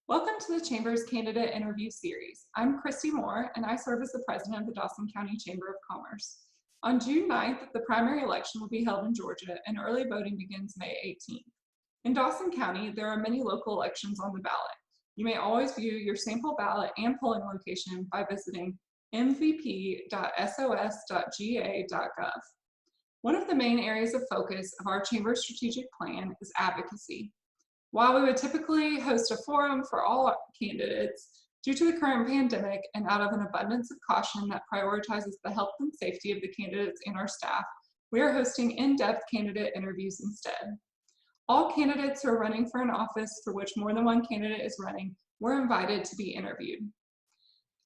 Welcome to the Chamber's Candidate Interview Series. I'm Christy Moore, and I serve as the president of the Dawson County Chamber of Commerce. On June 9th, the primary election will be held in Georgia, and early voting begins May 18th. In Dawson County, there are many local elections on the ballot. You may always view your sample ballot and polling location by visiting mvp.sos.ga.gov. One of the main areas of focus of our Chamber's strategic plan is advocacy. While we would typically host a forum for all candidates, due to the current pandemic and out of an abundance of caution that prioritizes the health and safety of the candidates and our staff, we are hosting in-depth candidate interviews instead. All candidates who are running for an office for which more than one candidate is running were invited to be interviewed.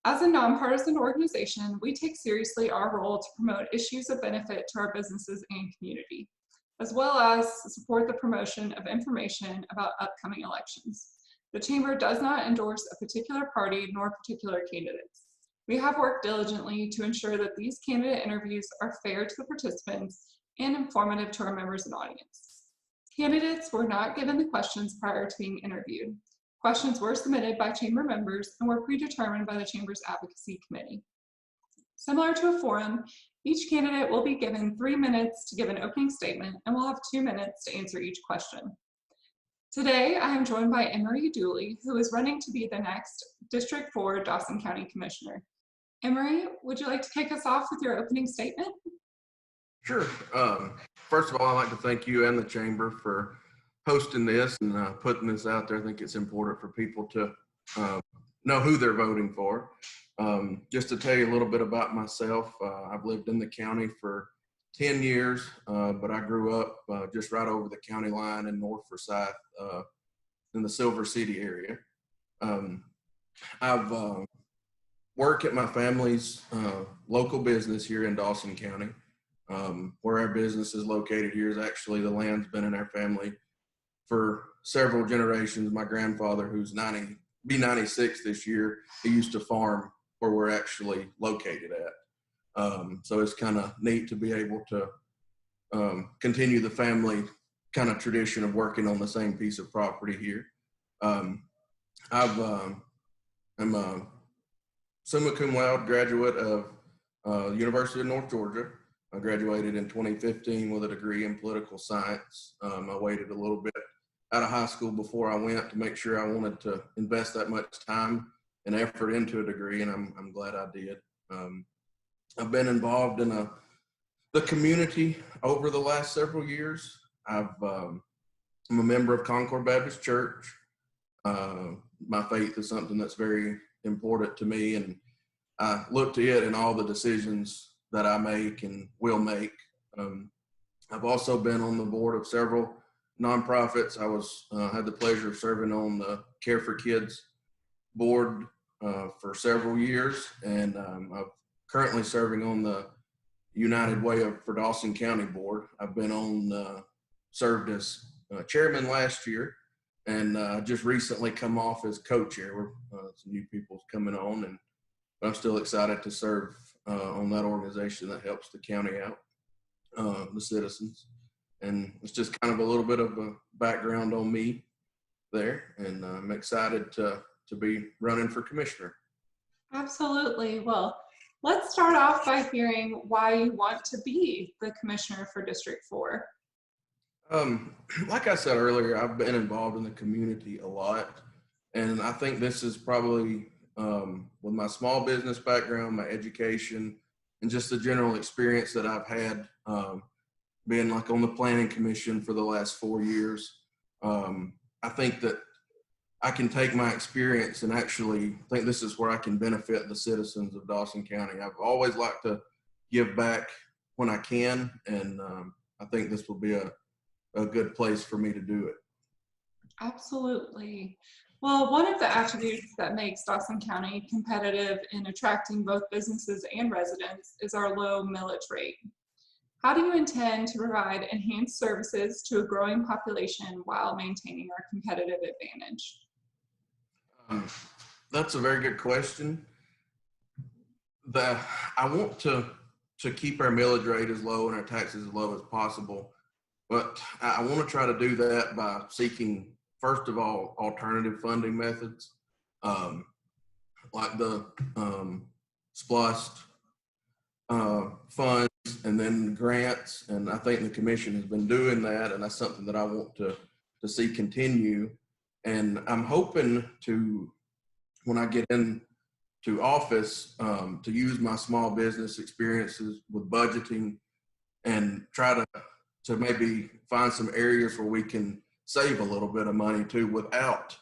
As a nonpartisan organization, we take seriously our role to promote issues of benefit to our businesses and community, as well as support the promotion of information about upcoming elections. The Chamber does not endorse a particular party nor particular candidates. We have worked diligently to ensure that these candidate interviews are fair to the participants and informative to our members and audience. Candidates were not given the questions prior to being interviewed. Questions were submitted by Chamber members and were predetermined by the Chamber's Advocacy Committee. Similar to a forum, each candidate will be given 3 minutes to give an opening statement and will have 2 minutes to answer each question. Today, I am joined by Emory Dooley, who is running to be the next District 4 Dawson County Commissioner. Emory, would you like to kick us off with your opening statement? Sure. First of all, I'd like to thank you and the Chamber for hosting this and putting this out there. I think it's important for people to know who they're voting for. Just to tell you a little bit about myself, I've lived in the county for 10 years, but I grew up just right over the county line in North Forsyth in the Silver City area. I've worked at my family's local business here in Dawson County. Where our business is located here is actually the land's been in our family for several generations. My grandfather, who's 96 this year, he used to farm where we're actually located at. So it's kind of neat to be able to continue the family kind of tradition of working on the same piece of property here. I'm a summa cum laude graduate of University of North Georgia. I graduated in 2015 with a degree in political science. I waited a little bit out of high school before I went to make sure I wanted to invest that much time and effort into a degree, and I'm glad I did. I've been involved in the community over the last several years. I'm a member of Concord Baptist Church. My faith is something that's very important to me, and I look to it in all the decisions that I make and will make. I've also been on the board of several nonprofits. I had the pleasure of serving on the Care for Kids board for several years, and I'm currently serving on the United Way for Dawson County board. I've been served as chairman last year, and just recently come off as co-chair. Some new people coming on, but I'm still excited to serve on that organization that helps the county out, the citizens. And it's just kind of a little bit of a background on me there, and I'm excited to be running for commissioner. Absolutely. Well, let's start off by hearing why you want to be the commissioner for District 4. Like I said earlier, I've been involved in the community a lot, and I think this is probably with my small business background, my education, and just the general experience that I've had being like on the planning commission for the last 4 years. I think that I can take my experience and actually think this is where I can benefit the citizens of Dawson County. I've always liked to give back when I can, and I think this will be a good place for me to do it. Absolutely. Well, one of the attributes that makes Dawson County competitive in attracting both businesses and residents is our low millage rate. How do you intend to provide enhanced services to a growing population while maintaining our competitive advantage? That's a very good question. I want to keep our millage rate as low and our taxes as low as possible, but I want to try to do that by seeking first of all, alternative funding methods, um, like the spliced funds and then grants. And I think the commission has been doing that, and that's something that I want to see continue. And I'm hoping to, when I get into office, to use my small business experiences with budgeting and try to maybe find some areas where we can save a little bit of money too without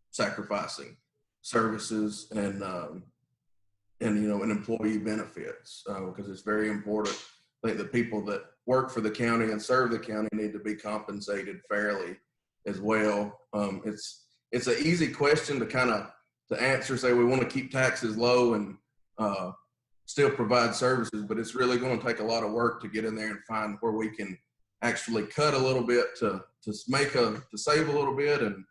sacrificing services and and employee benefits, because it's very important. I think the people that work for the county and serve the county need to be compensated fairly as well. It's an easy question to kind of to answer. Say we want to keep taxes low and still provide services, but it's really going to take a lot of work to get in there and find where we can actually cut a little bit to save a little bit and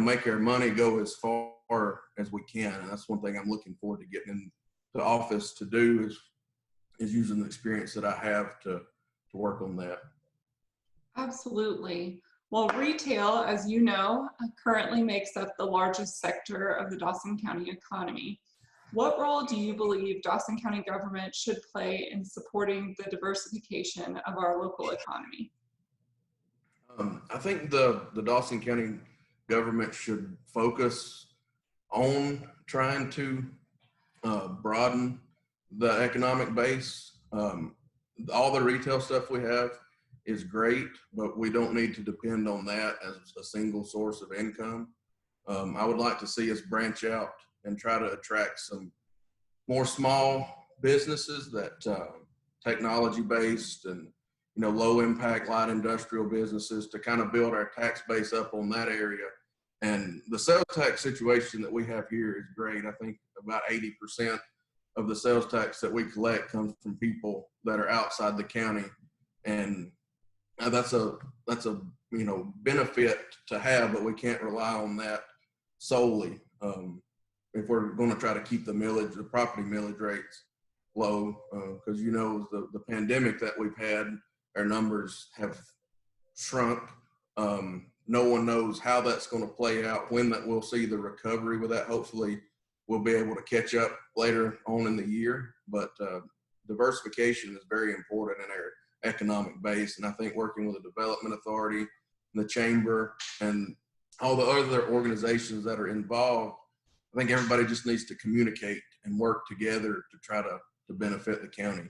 make our money go as far as we can. And that's one thing I'm looking forward to getting into office to do is using the experience that I have to work on that. Absolutely. Well, retail, as you know, currently makes up the largest sector of the Dawson County economy. What role do you believe Dawson County government should play in supporting the diversification of our local economy? I think the Dawson County government should focus on trying to broaden the economic base. All the retail stuff we have is great, but we don't need to depend on that as a single source of income. I would like to see us branch out and try to attract some more small businesses that technology based and low impact light industrial businesses to kind of build our tax base up on that area. And the sales tax situation that we have here is great. I think about 80% of the sales tax that we collect comes from people that are outside the county, and that's a benefit to have, but we can't rely on that solely if we're going to try to keep the property millage rates low, because the pandemic that we've had, our numbers have shrunk. No one knows how that's going to play out, when that we'll see the recovery with that. Hopefully we'll be able to catch up later on in the year, but diversification is very important in our economic base. And I think working with the development authority, the chamber, and all the other organizations that are involved, I think everybody just needs to communicate and work together to try to benefit the county.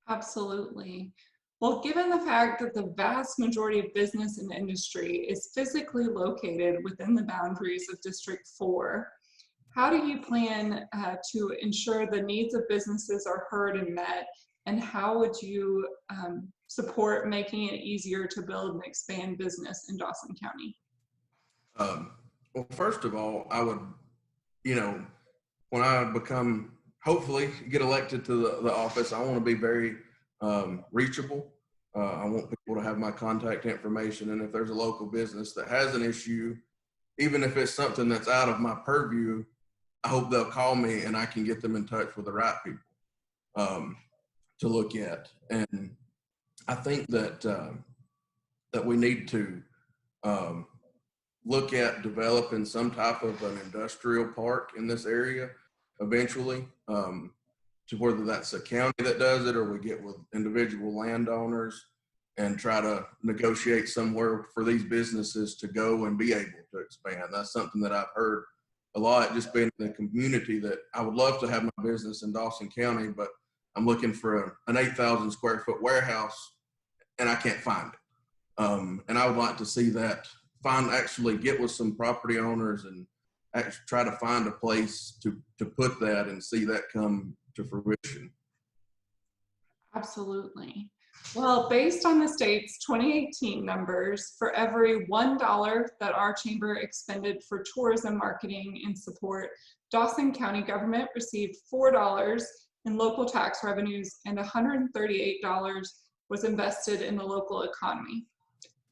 Absolutely. Well, given the fact that the vast majority of business and industry is physically located within the boundaries of District 4, how do you plan to ensure the needs of businesses are heard and met? And how would you support making it easier to build and expand business in Dawson County? Well, first of all, I would, when I hopefully get elected to the office, I want to be very reachable. I want people to have my contact information. And if there's a local business that has an issue, even if it's something that's out of my purview, I hope they'll call me and I can get them in touch with the right people to look at. And I think that we need to look at developing some type of an industrial park in this area eventually, to whether that's a county that does it or we get with individual landowners and try to negotiate somewhere for these businesses to go and be able to expand. That's something that I've heard a lot, just being in the community, that I would love to have my business in Dawson County, but I'm looking for an 8,000 square foot warehouse and I can't find it. And I would like to see that actually get with some property owners and actually try to find a place to put that and see that come to fruition. Absolutely. Well, based on the state's 2018 numbers, for every $1 that our chamber expended for tourism marketing and support, Dawson County government received $4 in local tax revenues and $138 was invested in the local economy.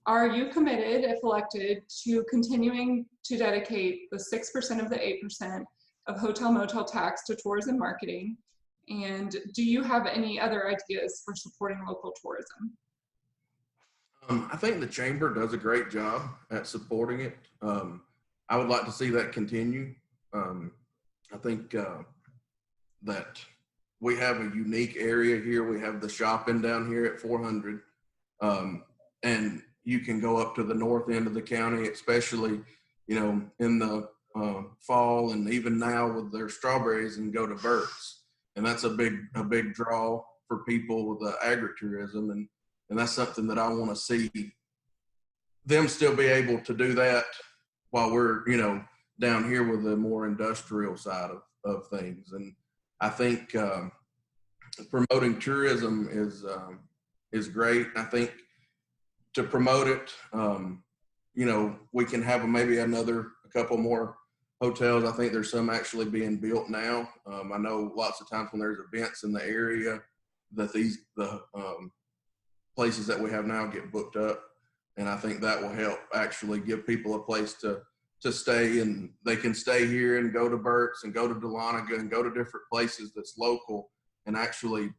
Are you committed, if elected, to continuing to dedicate the 6% of the 8% of hotel motel tax to tourism marketing? And do you have any other ideas for supporting local tourism? I think the chamber does a great job at supporting it. I would like to see that continue. I think that we have a unique area here. We have the shopping down here at 400, and you can go up to the north end of the county, especially, in the fall and even now with their strawberries, and go to Burt's, and that's a big draw for people with the agritourism, and that's something that I want to see them still be able to do that while we're down here with the more industrial side of things. And I think promoting tourism is great. I think to promote it, we can have maybe a couple more hotels. I think there's some actually being built now. I know lots of times when there's events in the area that the places that we have now get booked up, and I think that will help actually give people a place to stay, and they can stay here and go to Burt's and go to Dahlonega and go to different places that's local, and actually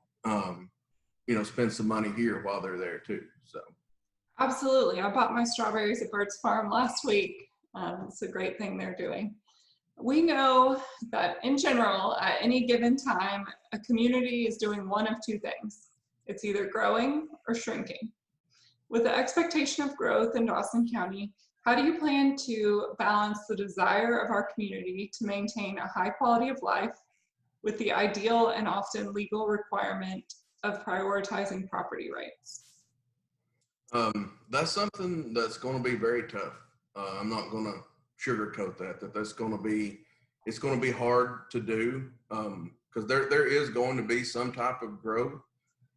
spend some money here while they're there too. So Absolutely. I bought my strawberries at Bird's Farm last week. It's a great thing they're doing. We know that in general, at any given time, a community is doing one of two things. It's either growing or shrinking. With the expectation of growth in Dawson County, how do you plan to balance the desire of our community to maintain a high quality of life with the ideal and often legal requirement of prioritizing property rights? That's something that's going to be very tough. I'm not going to sugarcoat that's going to be, it's going to be hard to do, because there is going to be some type of growth.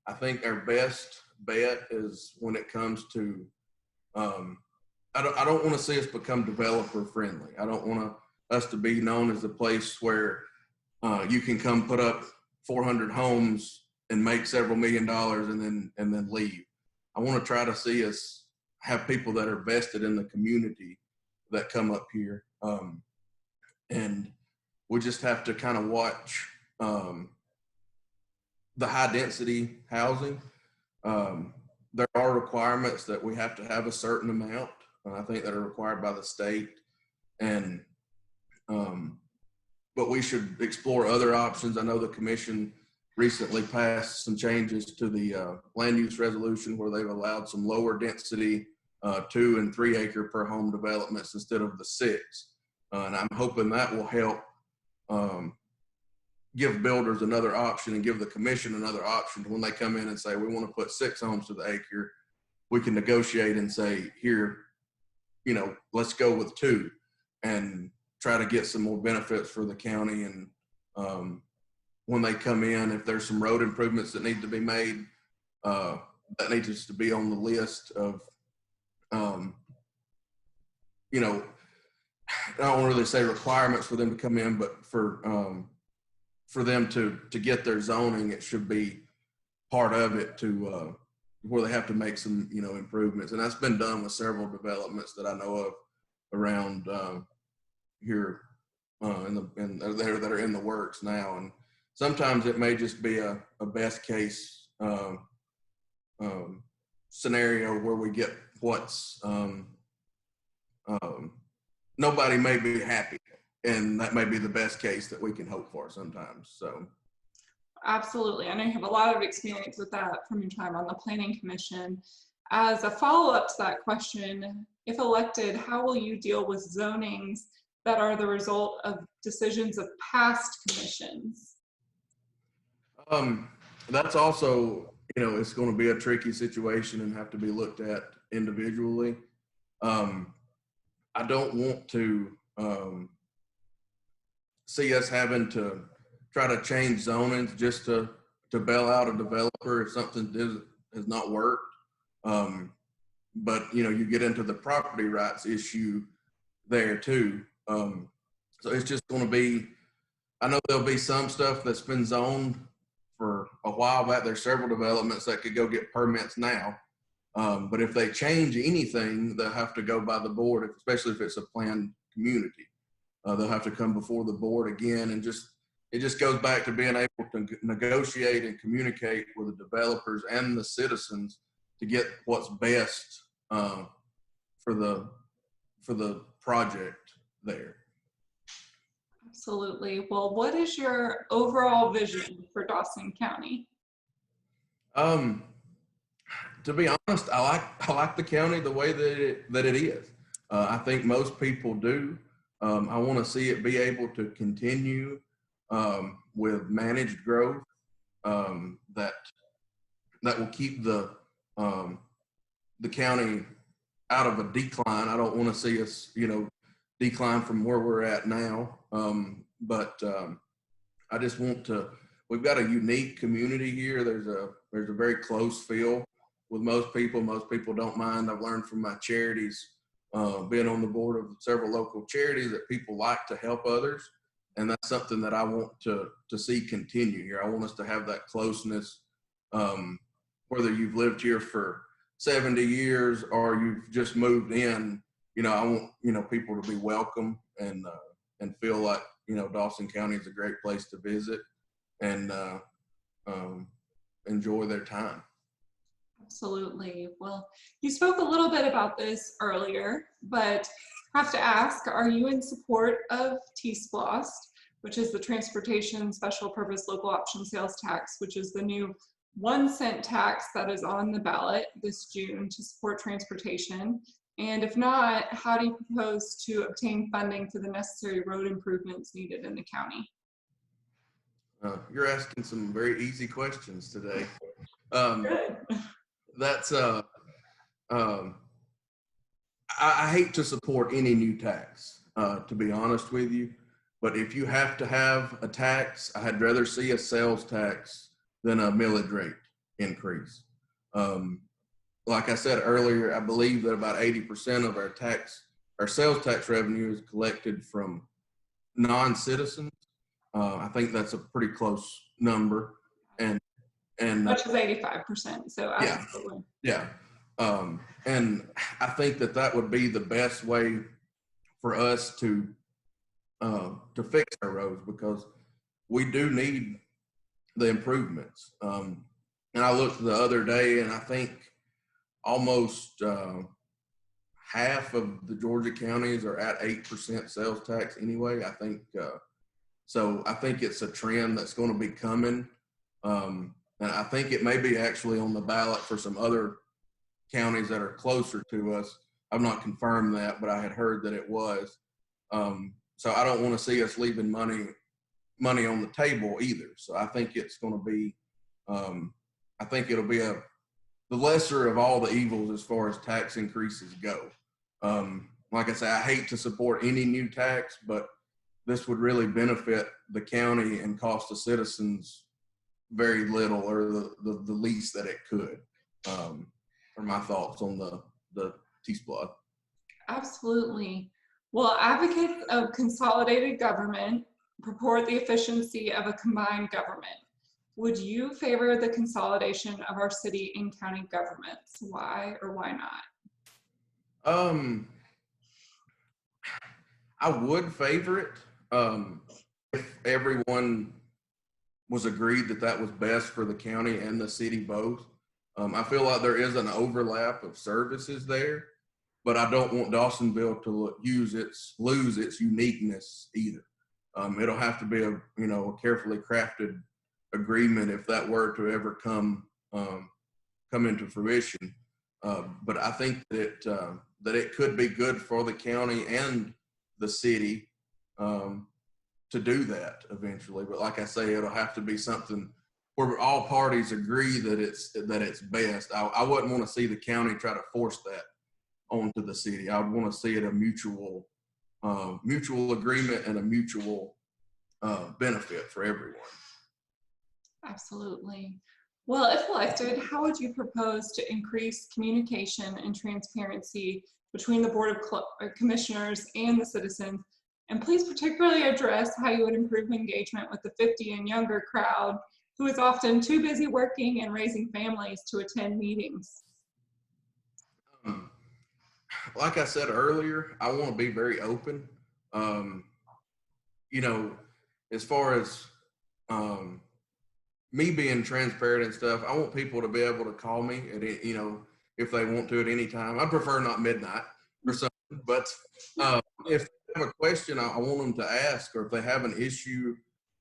I think our best bet is when it comes to, I don't want to see us become developer friendly. I don't want us to be known as a place where you can come put up 400 homes and make several $1 million and then leave. I want to try to see us have people that are vested in the community that come up here, and we just have to kind of watch the high density housing. There are requirements that we have to have a certain amount, I think, that are required by the state, and but we should explore other options. I know the commission recently passed some changes to the land use resolution where they've allowed some lower density 2 and 3 acre per home developments instead of the 6. And I'm hoping that will help give builders another option and give the commission another option when they come in and say, we want to put 6 homes to the acre. We can negotiate and say, here, let's go with 2 and try to get some more benefits for the county. And when they come in, if there's some road improvements that need to be made, that needs to be on the list of, I don't really say requirements for them to come in, but for them to get their zoning, it should be part of it to where they have to make some improvements, and that's been done with several developments that I know of around here that are in the works now. And sometimes it may just be a best case scenario where we get what's nobody may be happy, and that may be the best case that we can hope for sometimes. So Absolutely. I know you have a lot of experience with that from your time on the Planning Commission. As a follow-up to that question, if elected, how will you deal with zonings that are the result of decisions of past commissions? That's also, it's going to be a tricky situation and have to be looked at individually. I don't want to see us having to try to change zonings just to bail out a developer if something has not worked. But you get into the property rights issue there too. So it's just going to be, I know there'll be some stuff that's been zoned for a while back. There's several developments that could go get permits now. But if they change anything, they'll have to go by the board, especially if it's a planned community. They'll have to come before the board again, and it just goes back to being able to negotiate and communicate with the developers and the citizens get what's best for the project there. Absolutely. Well, what is your overall vision for Dawson County? To be honest, I like the county the way that it is. I think most people do. I want to see it be able to continue with managed growth that will keep the county out of a decline. I don't want to see us, decline from where we're at now. But I just want to. We've got a unique community here. There's a very close feel with most people. Most people don't mind. I've learned from my charities, being on the board of several local charities, that people like to help others, and that's something that I want to see continue here. I want us to have that closeness, whether you've lived here for 70 years or you've just moved in. I want people to be welcome and feel like Dawson County is a great place to visit and enjoy their time. Absolutely. Well, you spoke a little bit about this earlier, but I have to ask, are you in support of T-SPLOST, which is the Transportation Special Purpose Local Option Sales Tax, which is the new 1-cent tax that is on the ballot this June to support transportation? And if not, how do you propose to obtain funding for the necessary road improvements needed in the county? You're asking some very easy questions today. Good. That's I hate to support any new tax, to be honest with you. But if you have to have a tax, I'd rather see a sales tax than a millage rate increase. Like I said earlier, I believe that about 80% of our sales tax revenue is collected from non-citizens. I think that's a pretty close number, and Much as 85%. So absolutely. Yeah. And I think that would be the best way for us to fix our roads, because we do need the improvements. And I looked the other day, and I think almost half of the Georgia counties are at 8% sales tax anyway. I think so. I think it's a trend that's going to be coming. And I think it may be actually on the ballot for some other counties that are closer to us. I've not confirmed that, but I had heard that it was. So I don't want to see us leaving money on the table either. So I think it's going to be, I think it'll be the lesser of all the evils as far as tax increases go. Like I say, I hate to support any new tax, but this would really benefit the county and cost the citizens very little, or the least that it could. Are my thoughts on the T-SPLOST. Absolutely. Well, advocates of consolidated government purport the efficiency of a combined government. Would you favor the consolidation of our city and county governments? Why or why not? I would favor it if everyone was agreed that was best for the county and the city both. I feel like there is an overlap of services there, but I don't want Dawsonville to lose its uniqueness either. It'll have to be a carefully crafted agreement if that were to ever come into fruition. But I think that it could be good for the county and the city to do that eventually. But like I say, it'll have to be something where all parties agree that it's best. I wouldn't want to see the county try to force that onto the city. I would want to see it a mutual agreement and a mutual benefit for everyone. Absolutely. Well, if elected, how would you propose to increase communication and transparency between the Board of Commissioners and the citizens? And please particularly address how you would improve engagement with the 50 and younger crowd, who is often too busy working and raising families to attend meetings. Like I said earlier, I want to be very open. As far as me being transparent and stuff, I want people to be able to call me at if they want to at any time. I prefer not midnight or something, but if they have a question I want them to ask, or if they have an issue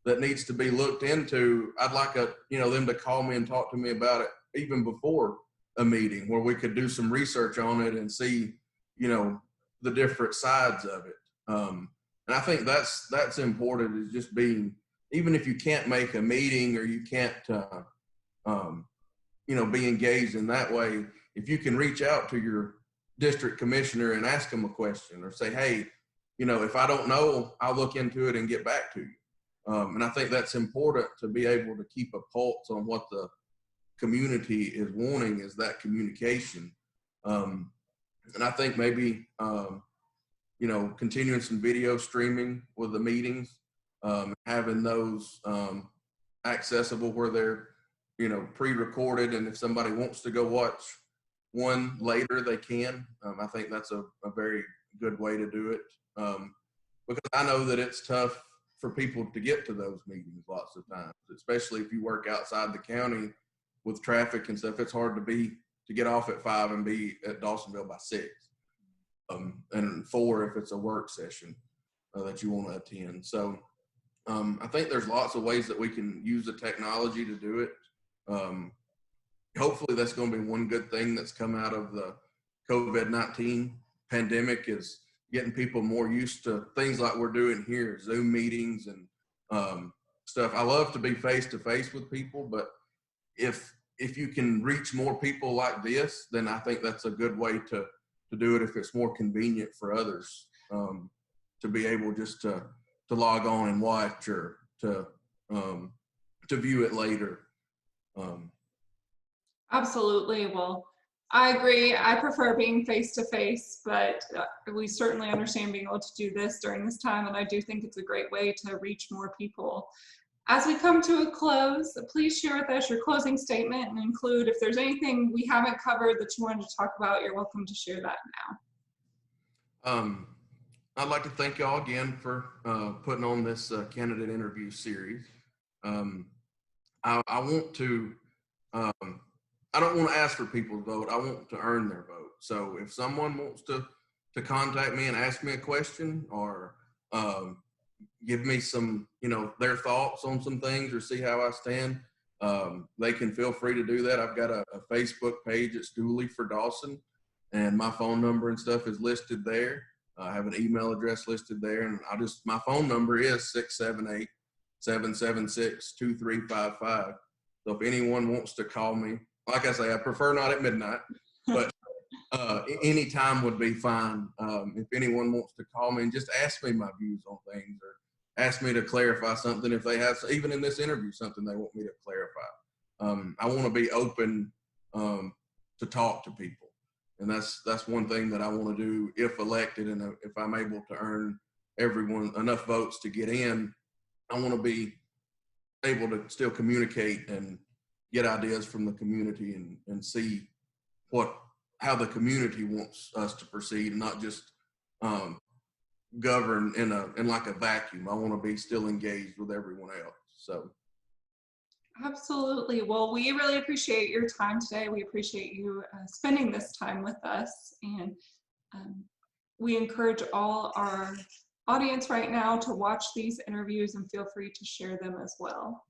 that needs to be looked into, I'd like them to call me and talk to me about it even before a meeting, where we could do some research on it and see, the different sides of it. And I think that's important, is just being, even if you can't make a meeting or you can't, be engaged in that way, if you can reach out to your district commissioner and ask them a question, or say, hey, if I don't know, I'll look into it and get back to you. And I think that's important, to be able to keep a pulse on what the community is wanting, is that communication. And I think maybe, continuing some video streaming with the meetings, having those accessible where they're, pre-recorded, and if somebody wants to go watch one later, they can. I think that's a very good way to do it, because I know that it's tough for people to get to those meetings lots of times, especially if you work outside the county with traffic and stuff. It's hard to get off at 5 and be at Dawsonville by 6, and 4 if it's a work session that you want to attend. So I think there's lots of ways that we can use the technology to do it. Hopefully that's going to be one good thing that's come out of the COVID-19 pandemic, is getting people more used to things like we're doing here, Zoom meetings and stuff. I love to be face-to-face with people, but if you can reach more people like this, then I think that's a good way to do it, if it's more convenient for others, to be able just to log on and watch, or to view it later. Absolutely. Well, I agree. I prefer being face-to-face, but we certainly understand being able to do this during this time, and I do think it's a great way to reach more people. As we come to a close, please share with us your closing statement, and include, if there's anything we haven't covered that you wanted to talk about, you're welcome to share that now. I'd like to thank y'all again for putting on this candidate interview series. I want to, I don't want to ask for people's vote. I want to earn their vote. So if someone wants to contact me and ask me a question, or give me some, their thoughts on some things, or see how I stand, they can feel free to do that. I've got a Facebook page. It's Dooley for Dawson, and my phone number and stuff is listed there. I have an email address listed there, and my phone number is 678-776-2355. So if anyone wants to call me, like I say, I prefer not at midnight, but any time would be fine. If anyone wants to call me and just ask me my views on things, or ask me to clarify something, if they have, even in this interview, something they want me to clarify. I want to be open to talk to people. And that's one thing that I want to do if elected, and if I'm able to earn everyone enough votes to get in. I want to be able to still communicate and get ideas from the community, and see how the community wants us to proceed, and not just govern in like a vacuum. I want to be still engaged with everyone else. So. Absolutely. Well, we really appreciate your time today. We appreciate you spending this time with us, and we encourage all our audience right now to watch these interviews, and feel free to share them as well.